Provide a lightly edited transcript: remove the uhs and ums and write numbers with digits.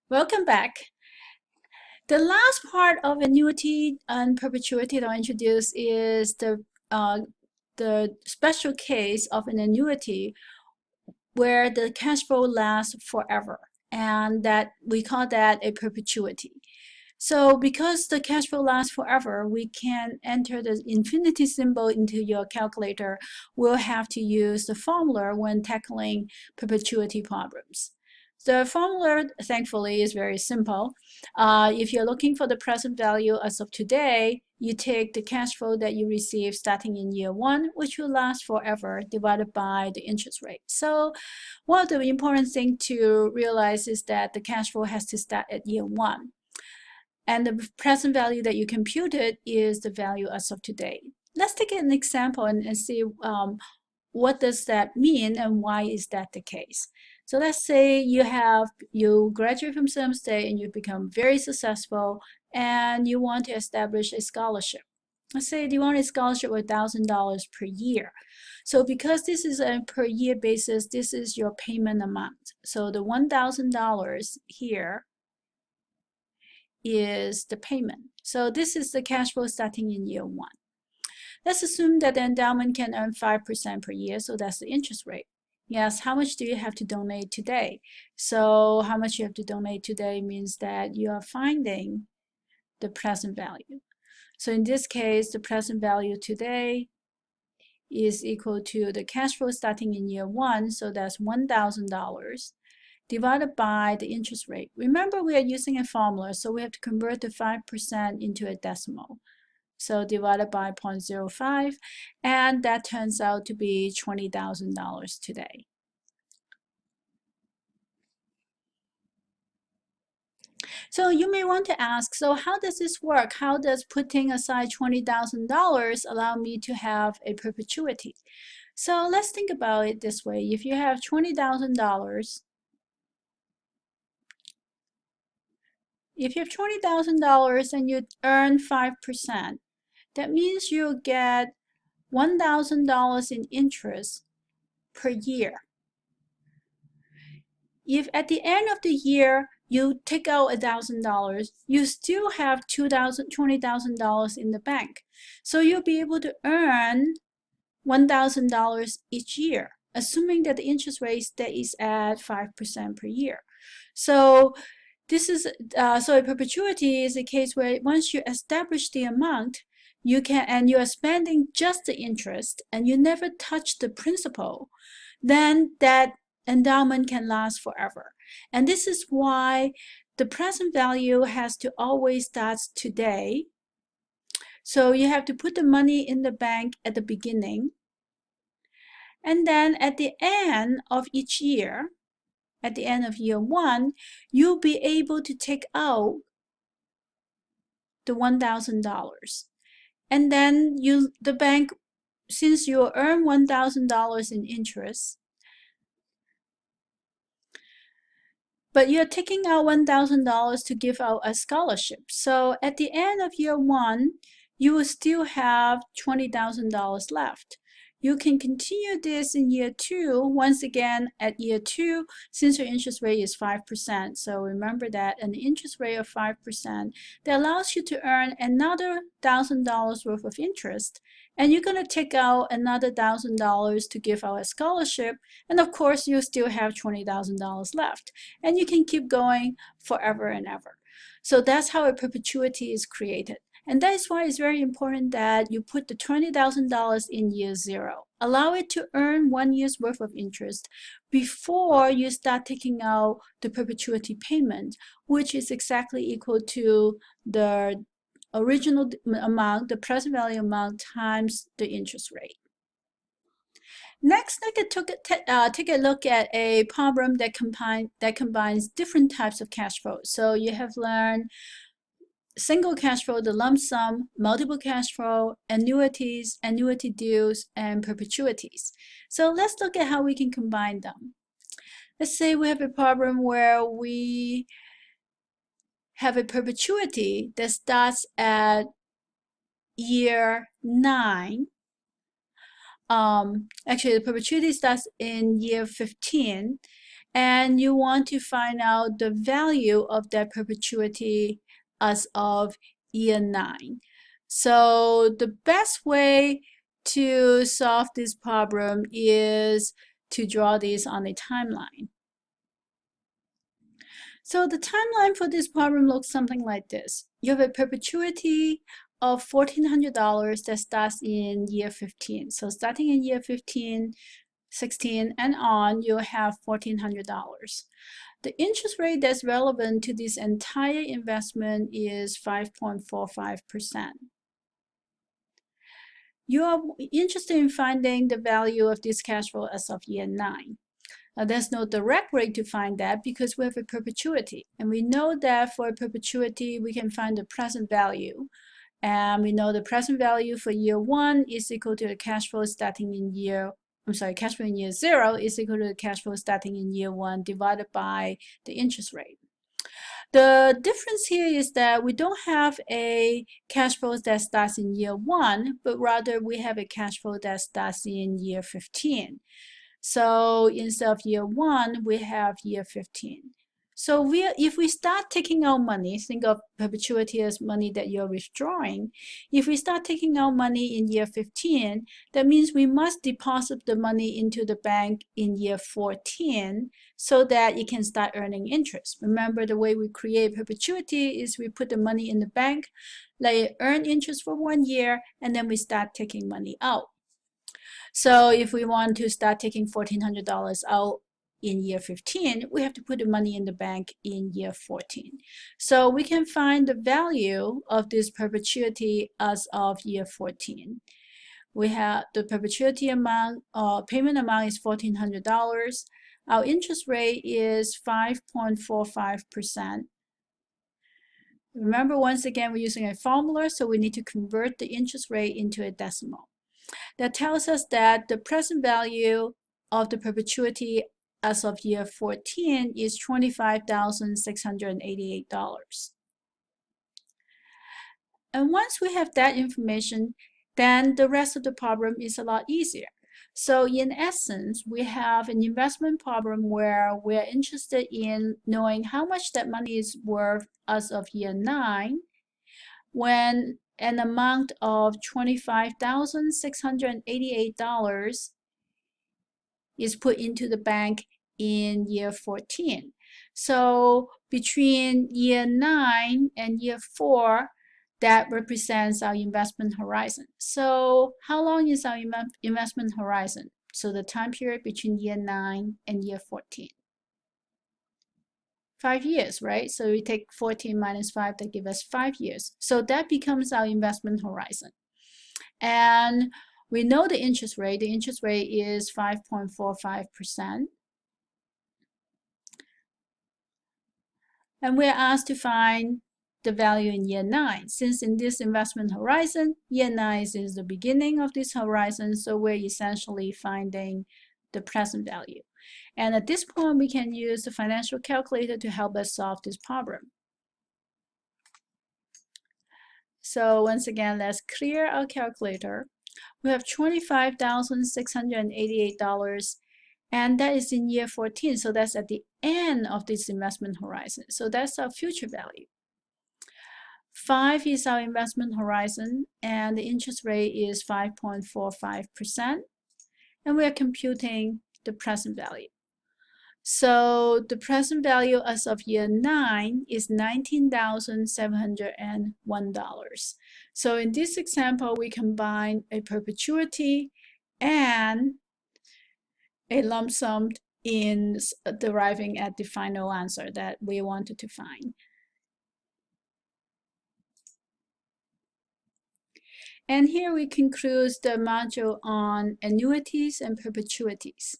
Welcome back. The last part of annuity and perpetuity that I introduced is the special case of an annuity where the cash flow lasts forever, and that we call that a perpetuity. So because the cash flow lasts forever, we can enter the infinity symbol into your calculator. We'll have to use the formula when tackling perpetuity problems. The formula, thankfully, is very simple. If you're looking for the present value as of today, you take the cash flow that you receive starting in year one, which will last forever, divided by the interest rate. So one of the important things to realize is that the cash flow has to start at year one. And the present value that you computed is the value as of today. Let's take an example and see what does that mean and why is that the case. So let's say you graduate from Sam State and you become very successful and you want to establish a scholarship. Let's say you want a scholarship of $1,000 per year. So because this is a per year basis, this is your payment amount. So the $1,000 here is the payment. So this is the cash flow starting in year one. Let's assume that the endowment can earn 5% per year, so that's the interest rate. Yes, how much do you have to donate today? So how much you have to donate today means that you are finding the present value. So in this case, the present value today is equal to the cash flow starting in year one, so that's $1,000 divided by the interest rate. Remember, we are using a formula, so we have to convert the 5% into a decimal. So divided by 0.05, and that turns out to be $20,000 today. So you may want to ask, so how does this work? How does putting aside $20,000 allow me to have a perpetuity? So let's think about it this way. If you have $20,000, if you have $20,000 and you earn 5%, that means you'll get $1,000 in interest per year. If at the end of the year you take out $1,000, you still have $20,000 in the bank. So you'll be able to earn $1,000 each year, assuming that the interest rate stays at 5% per year. So this is so a perpetuity is a case where once you establish the amount, you can, and you are spending just the interest and you never touch the principal, then that endowment can last forever. And this is why the present value has to always start today. So you have to put the money in the bank at the beginning. And then at the end of each year, at the end of year one, you'll be able to take out the $1,000. And then the bank, since you earn $1,000 in interest, but you're taking out $1,000 to give out a scholarship. So at the end of year one, you will still have $20,000 left. You can continue this in year two. Once again, at year two, since your interest rate is 5%, so remember that an interest rate of 5% that allows you to earn another $1,000 worth of interest, and you're going to take out another $1,000 to give out a scholarship, and of course, you still have $20,000 left, and you can keep going forever and ever. So that's how a perpetuity is created. And that is why it's very important that you put the $20,000 in year zero. Allow it to earn 1 year's worth of interest before you start taking out the perpetuity payment, which is exactly equal to the original amount, the present value amount times the interest rate. Next, take a look at a problem that combines different types of cash flow. So you have learned single cash flow, the lump sum, multiple cash flow, annuities, annuity deals, and perpetuities. So let's look at how we can combine them. Let's say we have a problem where we have a perpetuity that starts at year 9. Actually, the perpetuity starts in year 15, and you want to find out the value of that perpetuity as of year 9. So the best way to solve this problem is to draw this on a timeline. So the timeline for this problem looks something like this. You have a perpetuity of $1,400 that starts in year 15. So starting in year 15, 16, and on, you'll have $1,400. The interest rate that's relevant to this entire investment is 5.45%. You are interested in finding the value of this cash flow as of year 9. Now, there's no direct way to find that because we have a perpetuity. And we know that for a perpetuity, we can find the present value. And we know the present value for year 1 is equal to the cash flow starting in cash flow in year 0 is equal to the cash flow starting in year 1 divided by the interest rate. The difference here is that we don't have a cash flow that starts in year 1, but rather we have a cash flow that starts in year 15. So instead of year 1, we have year 15. So if we start taking out money, think of perpetuity as money that you're withdrawing. If we start taking out money in year 15, that means we must deposit the money into the bank in year 14 so that it can start earning interest. Remember, the way we create perpetuity is we put the money in the bank, let it earn interest for 1 year, and then we start taking money out. So if we want to start taking $1,400 out in year 15, we have to put the money in the bank in year 14. So we can find the value of this perpetuity as of year 14. We have the perpetuity amount, payment amount is $1,400. Our interest rate is 5.45%. Remember, once again, we're using a formula, so we need to convert the interest rate into a decimal. That tells us that the present value of the perpetuity as of year 14 is $25,688. And once we have that information, then the rest of the problem is a lot easier. So in essence, we have an investment problem where we're interested in knowing how much that money is worth as of year 9, when an amount of $25,688 is put into the bank in year 14. So between year 9 and year 4, that represents our investment horizon. So how long is our investment horizon? So the time period between year 9 and year 14. 5 years, right? So we take 14 minus 5, that gives us 5 years. So that becomes our investment horizon. And we know the interest rate. The interest rate is 5.45%. And we're asked to find the value in year 9. Since in this investment horizon, year 9 is the beginning of this horizon, so we're essentially finding the present value. And at this point, we can use the financial calculator to help us solve this problem. So once again, let's clear our calculator. We have $25,688, and that is in year 14, so that's at the end of this investment horizon. So that's our future value. 5 is our investment horizon, and the interest rate is 5.45%, and we are computing the present value. So the present value as of year 9 is $19,701. So in this example, we combine a perpetuity and a lump sum in deriving at the final answer that we wanted to find. And here we conclude the module on annuities and perpetuities.